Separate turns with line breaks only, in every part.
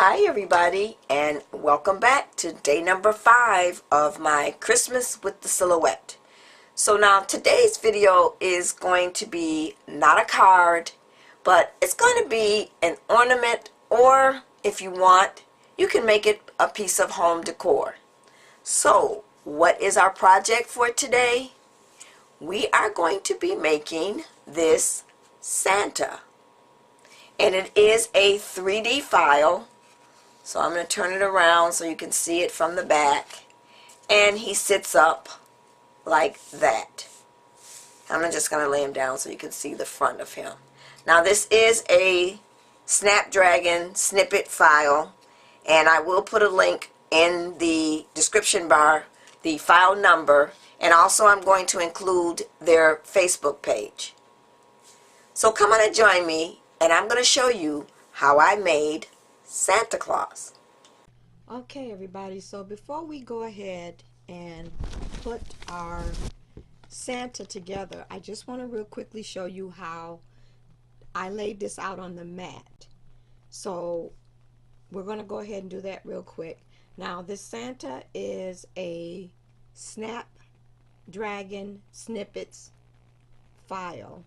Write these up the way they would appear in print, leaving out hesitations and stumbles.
Hi everybody, and welcome back to day number 5 of my Christmas with the Silhouette. So now today's video is going to be not a card, but it's going to be an ornament, or if you want, you can make it a piece of home decor. So what is our project for today? We are going to be making this Santa, and it is a 3D file. So I'm going to turn it around so you can see it from the back. And he sits up like that. I'm just going to lay him down so you can see the front of him. Now this is a Snapdragon snippet file, and I will put a link in the description bar, the file number, and also I'm going to include their Facebook page. So come on and join me, and I'm going to show you how I made Santa Claus.
Okay everybody, so before we go ahead and put our Santa together, I just want to real quickly show you how I laid this out on the mat. So we're going to go ahead and do that real quick. Now this Santa is a Snapdragon snippets file,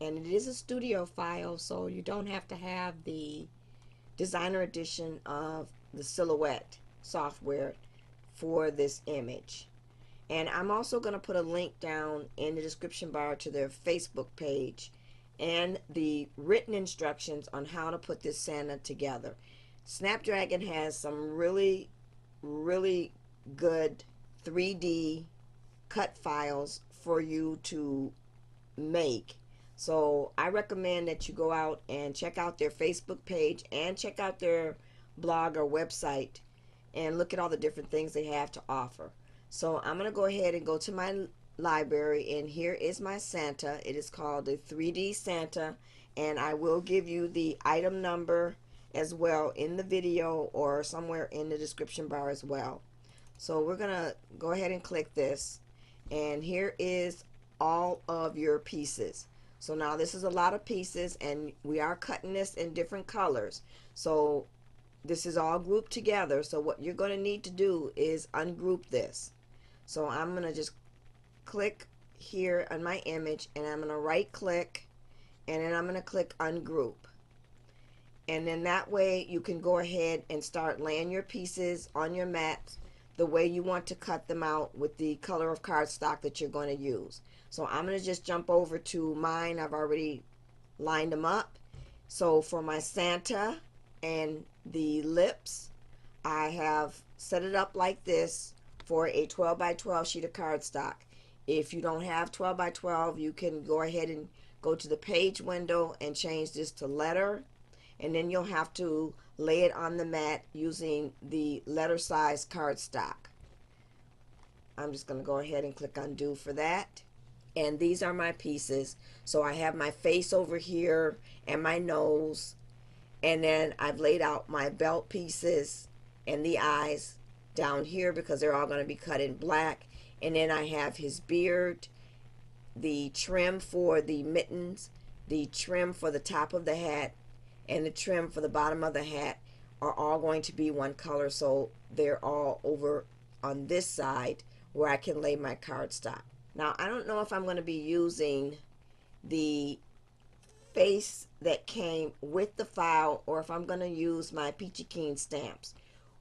and it is a studio file, so you don't have to have the designer edition of the Silhouette software for this image. And I'm also going to put a link down in the description bar to their Facebook page and the written instructions on how to put this Santa together. Snapdragon has some really good 3D cut files for you to make. So I recommend that you go out and check out their Facebook page and check out their blog or website and look at all the different things they have to offer. So I'm going to go ahead and go to my library, and here is my Santa. It is called the 3D Santa, and I will give you the item number as well in the video or somewhere in the description bar as well. So we're going to go ahead and click this, and here is all of your pieces. So now this is a lot of pieces, and we are cutting this in different colors. So this is all grouped together. So what you're going to need to do is ungroup this. So I'm going to just click here on my image, and I'm going to right click, and then I'm going to click ungroup. And then that way you can go ahead and start laying your pieces on your mat the way you want to cut them out with the color of cardstock that you're going to use. So I'm going to just jump over to mine. I've already lined them up. So for my Santa and the lips, I have set it up like this for a 12 by 12 sheet of cardstock. If you don't have 12 by 12, you can go ahead and go to the page window and change this to letter, and then you'll have to lay it on the mat using the letter size cardstock. I'm just going to go ahead and click undo for that. And these are my pieces. So I have my face over here and my nose, and then I've laid out my belt pieces and the eyes down here because they're all going to be cut in black. And then I have his beard, the trim for the mittens, the trim for the top of the hat, and the trim for the bottom of the hat are all going to be one color. So they're all over on this side where I can lay my cardstock. Now I don't know if I'm going to be using the face that came with the file or if I'm going to use my Peachy Keen stamps.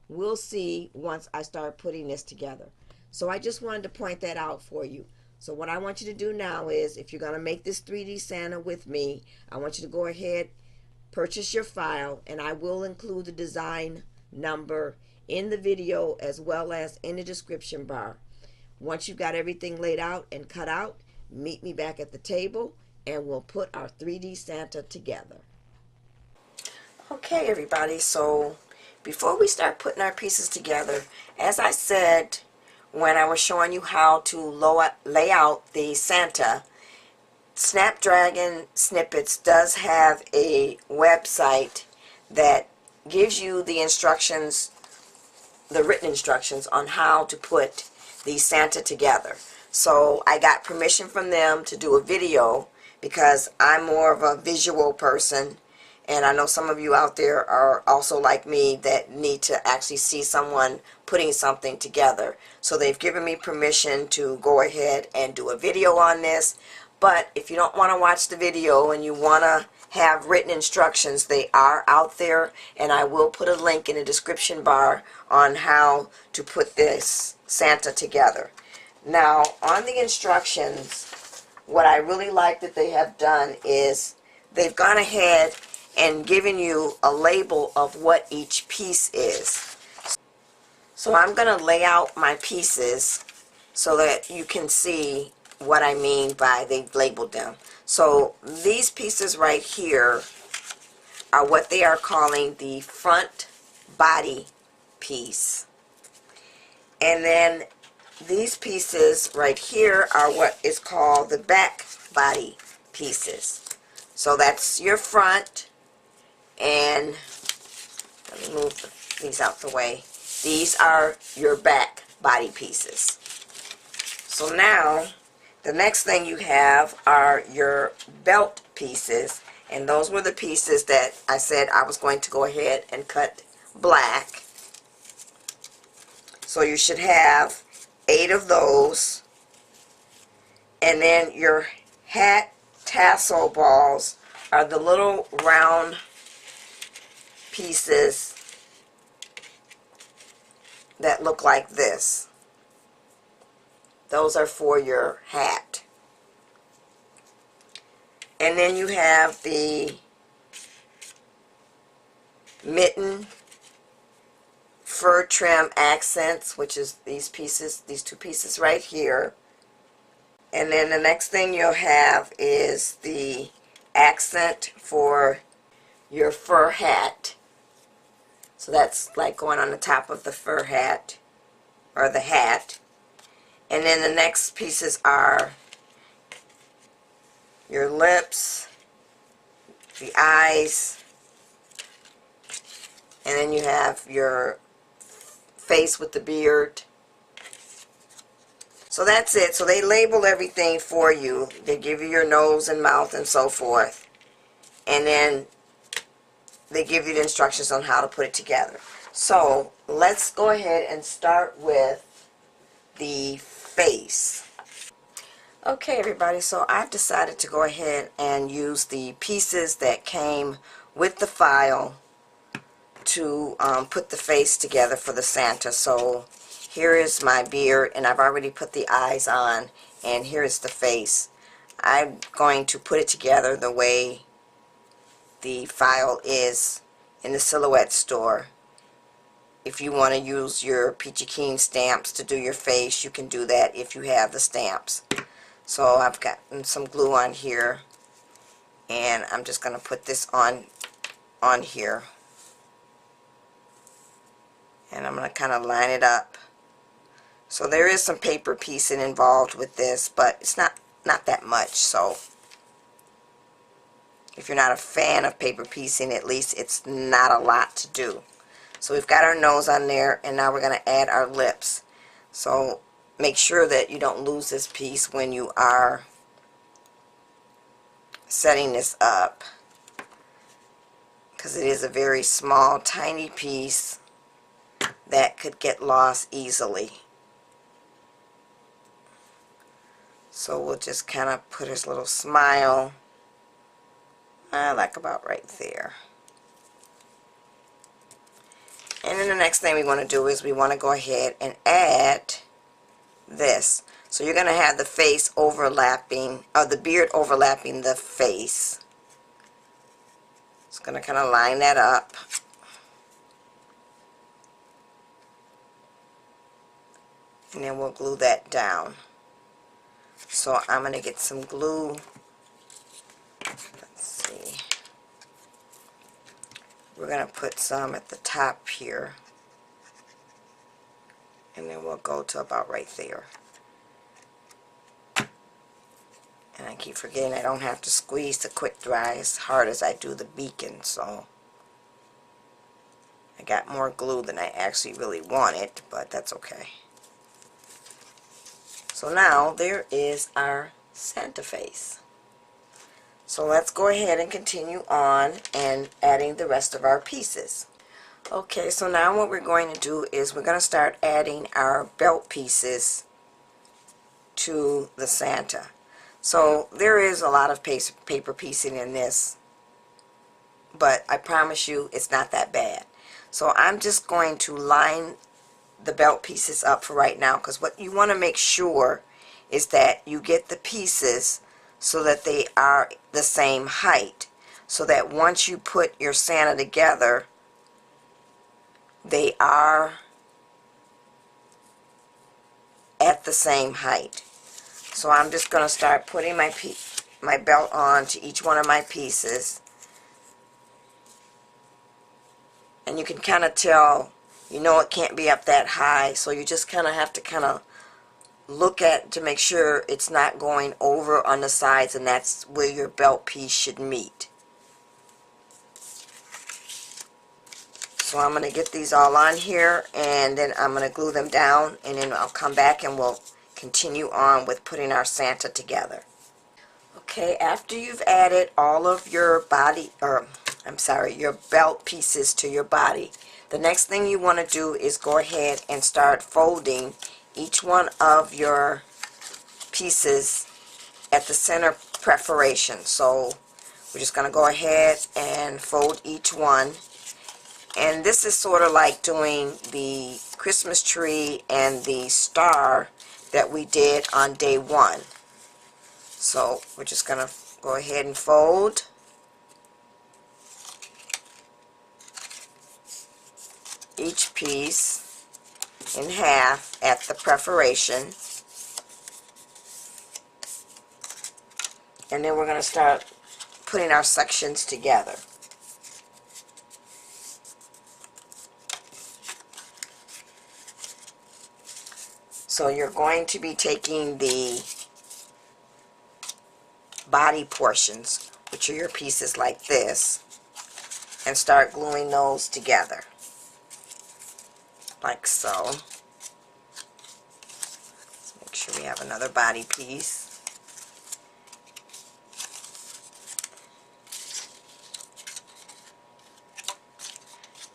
We'll see once I start putting this together. So I just wanted to point that out for you. So what I want you to do now is, if you're going to make this 3D Santa with me, I want you to go ahead, purchase your file, and I will include the design number in the video as well as in the description bar. Once you've got everything laid out and cut out, meet me back at the table and we'll put our 3D Santa together.
Okay everybody, so before we start putting our pieces together, as I said when I was showing you how to lay out the Santa, Snapdragon Snippets does have a website that gives you the instructions, the written instructions on how to put the Santa together. So I got permission from them to do a video because I'm more of a visual person, And I know some of you out there are also like me that need to actually see someone putting something together. So they've given me permission to go ahead and do a video on this. But if you don't want to watch the video and you want to have written instructions, they are out there, and I will put a link in the description bar on how to put this Santa together. Now, on the instructions, what I really like that they have done is they've gone ahead and given you a label of what each piece is. So I'm going to lay out my pieces so that you can see what I mean by they've labeled them. So these pieces right here are what they are calling the front body piece. And then these pieces right here are what is called the back body pieces. So that's your front, and let me move these out the way. These are your back body pieces. So now the next thing you have are your belt pieces, and those were the pieces that I said I was going to go ahead and cut black. So you should have 8 of those. And then your hat tassel balls are the little round pieces that look like this. Those are for your hat. And then you have the mitten fur trim accents, which is these pieces, these 2 pieces right here. And then the next thing you'll have is the accent for your fur hat. So that's like going on the top of the fur hat or the hat. And then the next pieces are your lips, the eyes, and then you have your face with the beard. So that's it. So they label everything for you. They give you your nose and mouth and so forth. And then they give you the instructions on how to put it together. So let's go ahead and start with the face. Okay, everybody, so I've decided to go ahead and use the pieces that came with the file to put the face together for the Santa. So here is my beard, and I've already put the eyes on, and here is the face. I'm going to put it together the way the file is in the Silhouette store. If you want to use your Peachy Keen stamps to do your face, you can do that if you have the stamps. So I've got some glue on here, and I'm just going to put this on here, and I'm going to kind of line it up. So there is some paper piecing involved with this, but it's not that much. So if you're not a fan of paper piecing, at least it's not a lot to do. So we've got our nose on there, and now we're going to add our lips. So make sure that you don't lose this piece when you are setting this up, because it is a very small, tiny piece that could get lost easily. So we'll just kind of put his little smile, like about right there. And then the next thing we want to do is we want to go ahead and add this. So you're going to have the face overlapping, or the beard overlapping the face. Just going to kind of line that up. And then we'll glue that down. So I'm going to get some glue. Let's see. We're going to put some at the top here. And then we'll go to about right there. And I keep forgetting I don't have to squeeze the quick dry as hard as I do the beacon, so I got more glue than I actually really wanted, but that's okay. So now there is our Santa face. So let's go ahead and continue on and adding the rest of our pieces. Okay, so now what we're going to do is we're going to start adding our belt pieces to the Santa. So there is a lot of paper piecing in this, but I promise you it's not that bad. So I'm just going to line the belt pieces up for right now, because what you want to make sure is that you get the pieces so that they are the same height, so that once you put your Santa together, they are at the same height. So I'm just going to start putting my belt on to each one of my pieces, and you can kind of tell, you know, it can't be up that high, so you just kind of have to kind of look at to make sure it's not going over on the sides, and that's where your belt piece should meet. So I'm going to get these all on here, and then I'm going to glue them down, and then I'll come back and we'll continue on with putting our Santa together. Okay, after you've added all of your your belt pieces to your body, the next thing you want to do is go ahead and start folding each one of your pieces at the center perforation. So we're just going to go ahead and fold each one. And this is sort of like doing the Christmas tree and the star that we did on day one. So we're just going to go ahead and fold. Each piece in half at the perforation. And then we're going to start putting our sections together. So you're going to be taking the body portions, which are your pieces like this, and start gluing those together. Like so. Let's make sure we have another body piece.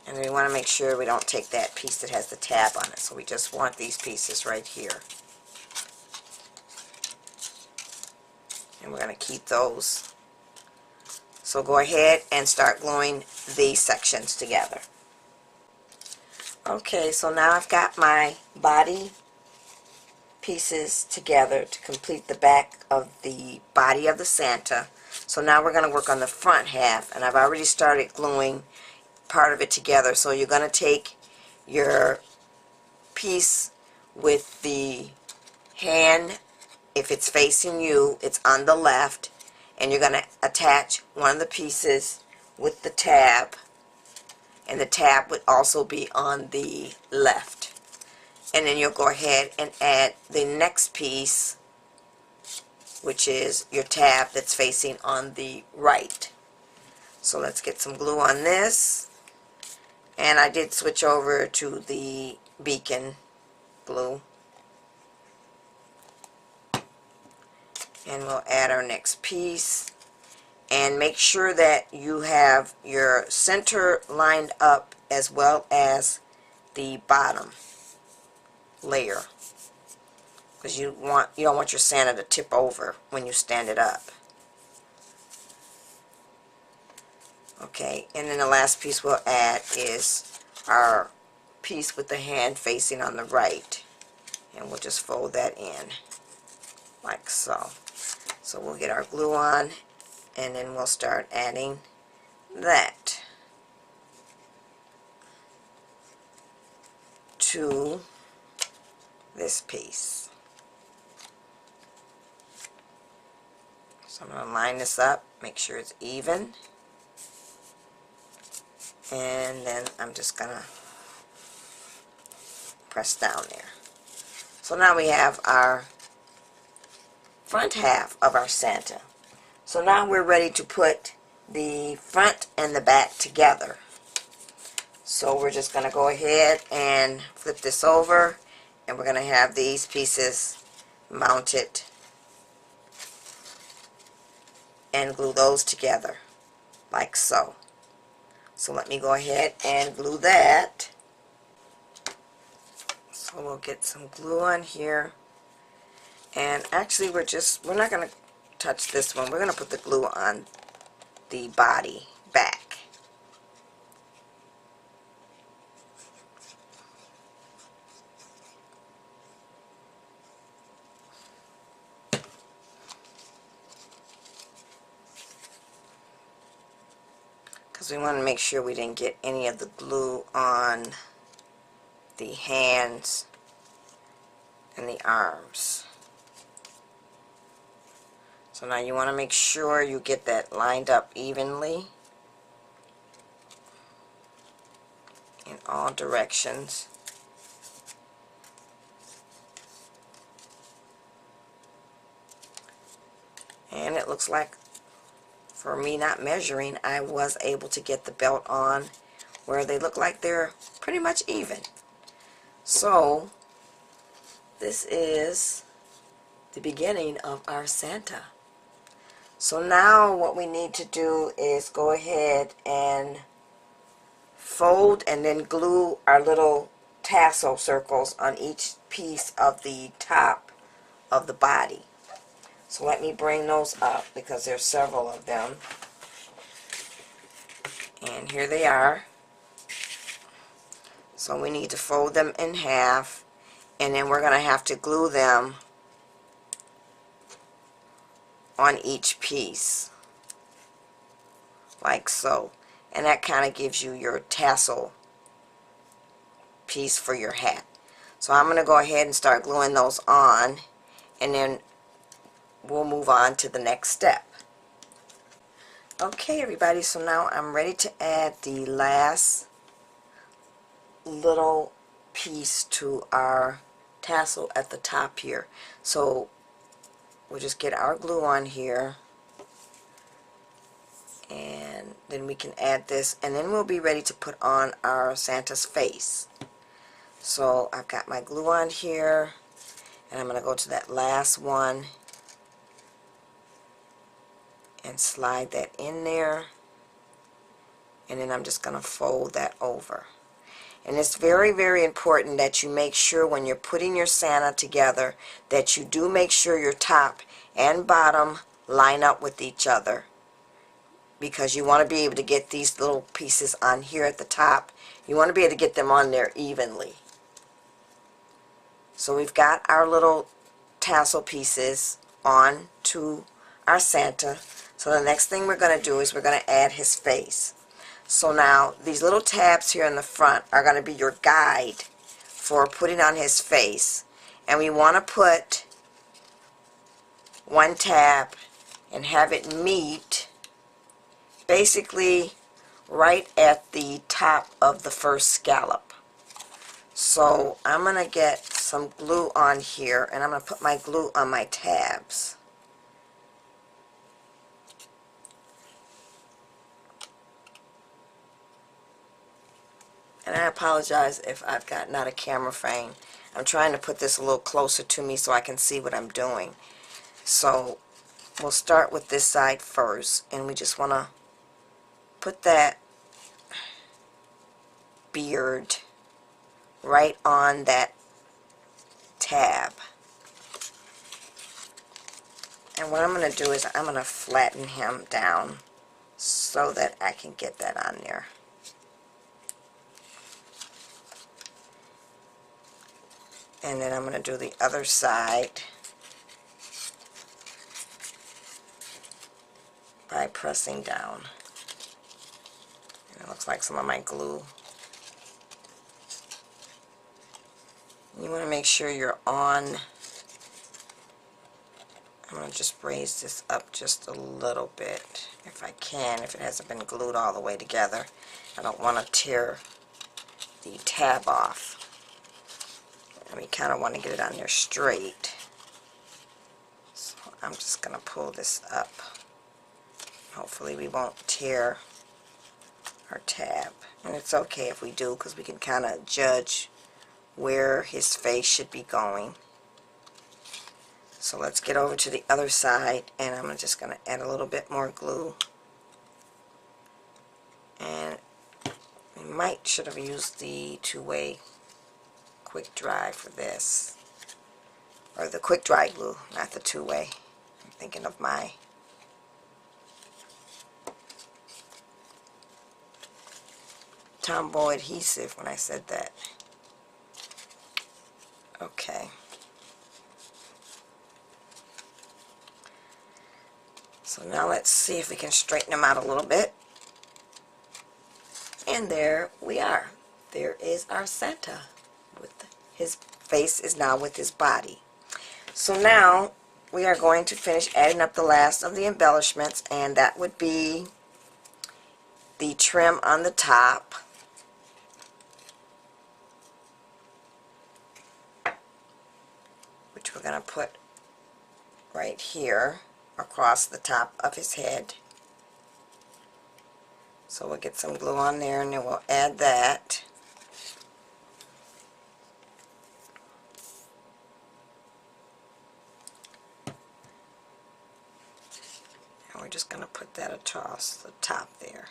And we want to make sure we don't take that piece that has the tab on it. So we just want these pieces right here. And we're going to keep those. So go ahead and start gluing these sections together. Okay, so now I've got my body pieces together to complete the back of the body of the Santa. So now we're going to work on the front half, and I've already started gluing part of it together. So you're going to take your piece with the hand, if it's facing you, it's on the left, and you're going to attach one of the pieces with the tab, and the tab would also be on the left. And then you'll go ahead and add the next piece, which is your tab that's facing on the right. So let's get some glue on this. And I did switch over to the beacon glue. And we'll add our next piece. And make sure that you have your center lined up as well as the bottom layer, because you don't want your Santa to tip over when you stand it up. Okay, and then the last piece we'll add is our piece with the hand facing on the right, and we'll just fold that in like so. So we'll get our glue on, and then we'll start adding that to this piece. So I'm going to line this up, make sure it's even, and then I'm just going to press down there. So now we have our front half of our Santa. So now we're ready to put the front and the back together. So we're just going to go ahead and flip this over, and we're going to have these pieces mounted and glue those together like so. So let me go ahead and glue that. So we'll get some glue on here, and actually we're not going to touch this one. We're going to put the glue on the body back. Because we want to make sure we didn't get any of the glue on the hands and the arms. So now you want to make sure you get that lined up evenly in all directions. And it looks like, for me not measuring, I was able to get the belt on where they look like they're pretty much even. So this is the beginning of our Santa. So now what we need to do is go ahead and fold and then glue our little tassel circles on each piece of the top of the body. So let me bring those up because there's several of them. And here they are. So we need to fold them in half, and then we're going to have to glue them on each piece like so. And that kind of gives you your tassel piece for your hat. So I'm going to go ahead and start gluing those on, and then we'll move on to the next step. Okay everybody, so now I'm ready to add the last little piece to our tassel at the top here. So we'll just get our glue on here, and then we can add this, and then we'll be ready to put on our Santa's face. So I've got my glue on here, and I'm going to go to that last one and slide that in there, and then I'm just going to fold that over. And it's very, very important that you make sure when you're putting your Santa together that you do make sure your top and bottom line up with each other, because you want to be able to get these little pieces on here at the top. You want to be able to get them on there evenly. So we've got our little tassel pieces on to our Santa. So the next thing we're going to do is we're going to add his face. So now these little tabs here in the front are going to be your guide for putting on his face. And we want to put one tab and have it meet basically right at the top of the first scallop. So I'm going to get some glue on here, and I'm going to put my glue on my tabs. And I apologize if I've got not a camera frame. I'm trying to put this a little closer to me so I can see what I'm doing. So we'll start with this side first, and we just want to put that beard right on that tab. And what I'm going to do is I'm going to flatten him down so that I can get that on there. And then I'm going to do the other side by pressing down. And it looks like some of my glue. You want to make sure you're on. I'm going to just raise this up just a little bit if I can, if it hasn't been glued all the way together. I don't want to tear the tab off. And we kind of want to get it on there straight. So I'm just going to pull this up. Hopefully we won't tear our tab. And it's okay if we do, because we can kind of judge where his face should be going. So let's get over to the other side, and I'm just going to add a little bit more glue. And we should have used the two-way quick dry for this. Or the quick dry glue, not the two-way. I'm thinking of my Tomboy adhesive when I said that. Okay. So now let's see if we can straighten them out a little bit. And there we are. There is our Santa. His face is now with his body. So now we are going to finish adding up the last of the embellishments, and that would be the trim on the top, which we're going to put right here across the top of his head. So we'll get some glue on there, and then we'll add that. And we're just going to put that across the top there.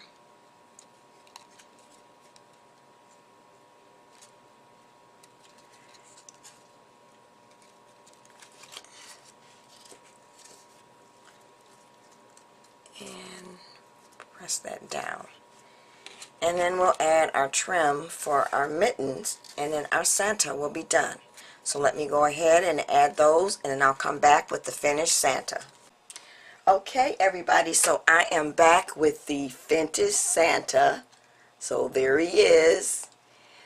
And press that down. And then we'll add our trim for our mittens, and then our Santa will be done. So let me go ahead and add those, and then I'll come back with the finished Santa. Okay, everybody, so I am back with the finished Santa. So there he is.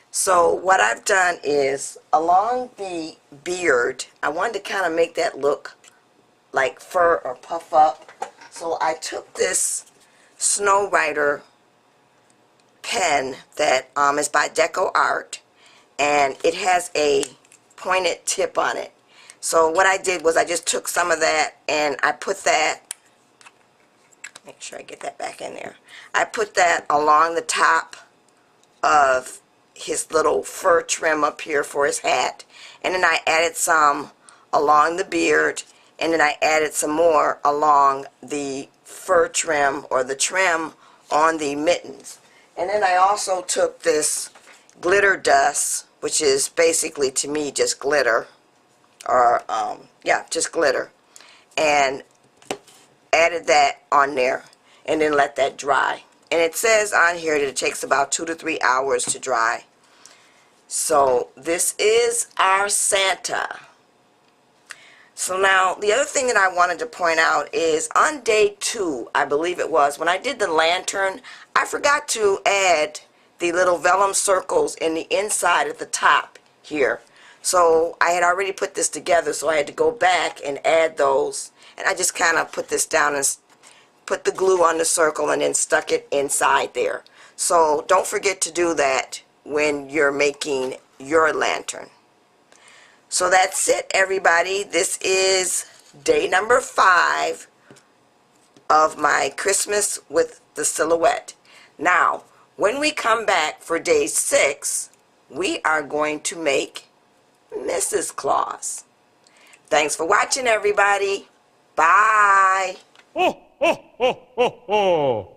So what I've done is, along the beard, I wanted to kind of make that look like fur or puff up. So I took this Snow Rider pen that is by Deco Art, and it has a pointed tip on it. So what I did was I just took some of that and I put that, make sure I get that back in there, I put that along the top of his little fur trim up here for his hat, and then I added some along the beard, and then I added some more along the fur trim or the trim on the mittens. And then I also took this glitter dust, which is basically to me just glitter, or yeah, just glitter, and added that on there, and then let that dry. And it says on here that it takes about 2 to 3 hours to dry. So this is our Santa. So now the other thing that I wanted to point out is on day 2, I believe it was, when I did the lantern, I forgot to add the little vellum circles in the inside at the top here. So I had already put this together, so I had to go back and add those. And I just kind of put this down and put the glue on the circle and then stuck it inside there. So don't forget to do that when you're making your lantern. So that's it, everybody. This is day number 5 of my Christmas with the silhouette. Now, when we come back for day 6, we are going to make Mrs. Claus. Thanks for watching, everybody. Bye.
Ho, ho, ho, ho, ho.